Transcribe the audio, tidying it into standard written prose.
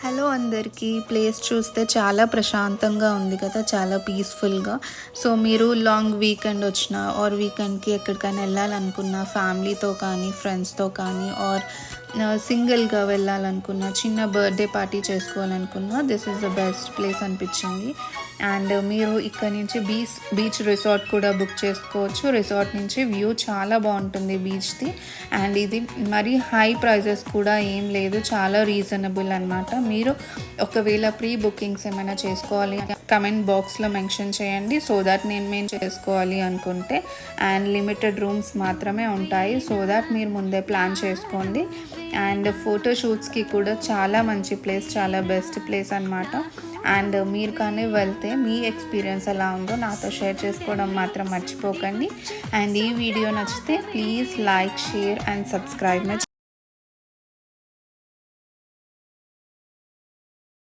Hello అందరికీ. Place చూస్తే చాలా ప్రశాంతంగా ఉంది కదా, చాలా పీస్ఫుల్గా. సో మీరు లాంగ్ వీకెండ్ వచ్చిన ఆర్ వీకెండ్కి ఎక్కడికైనా వెళ్ళాలనుకున్న ఫ్యామిలీతో కానీ ఫ్రెండ్స్తో కానీ ఆర్ సింగిల్గా వెళ్ళాలనుకున్న చిన్న బర్త్డే పార్టీ చేసుకోవాలనుకున్న this is the best place అనిపించింది. అండ్ మీరు ఇక్కడ నుంచి బీచ్ రిసార్ట్ కూడా బుక్ చేసుకోవచ్చు. రిసార్ట్ నుంచి వ్యూ చాలా బాగుంటుంది బీచ్ది. అండ్ ఇది మరీ హై ప్రైజెస్ కూడా ఏం లేదు, చాలా రీజనబుల్ అనమాట. మీరు ఒకవేళ ప్రీ బుకింగ్స్ ఏమైనా చేసుకోవాలి కమెంట్ బాక్స్లో మెన్షన్ చేయండి, సో దాట్ మేము చేసుకోవాలి అనుకుంటే. అండ్ లిమిటెడ్ రూమ్స్ మాత్రమే ఉంటాయి, సో దాట్ మీరు ముందే ప్లాన్ చేసుకోండి. అండ్ ఫోటోషూట్స్కి కూడా చాలా మంచి ప్లేస్, చాలా బెస్ట్ ప్లేస్ అనమాట. అండ్ మీరు కానీ వెళ్తే మీ ఎక్స్పీరియన్స్ ఎలా ఉందో నాతో షేర్ చేసుకోవడం మాత్రం మర్చిపోకండి. అండ్ ఈ వీడియో నచ్చితే please like, share and subscribe my channel.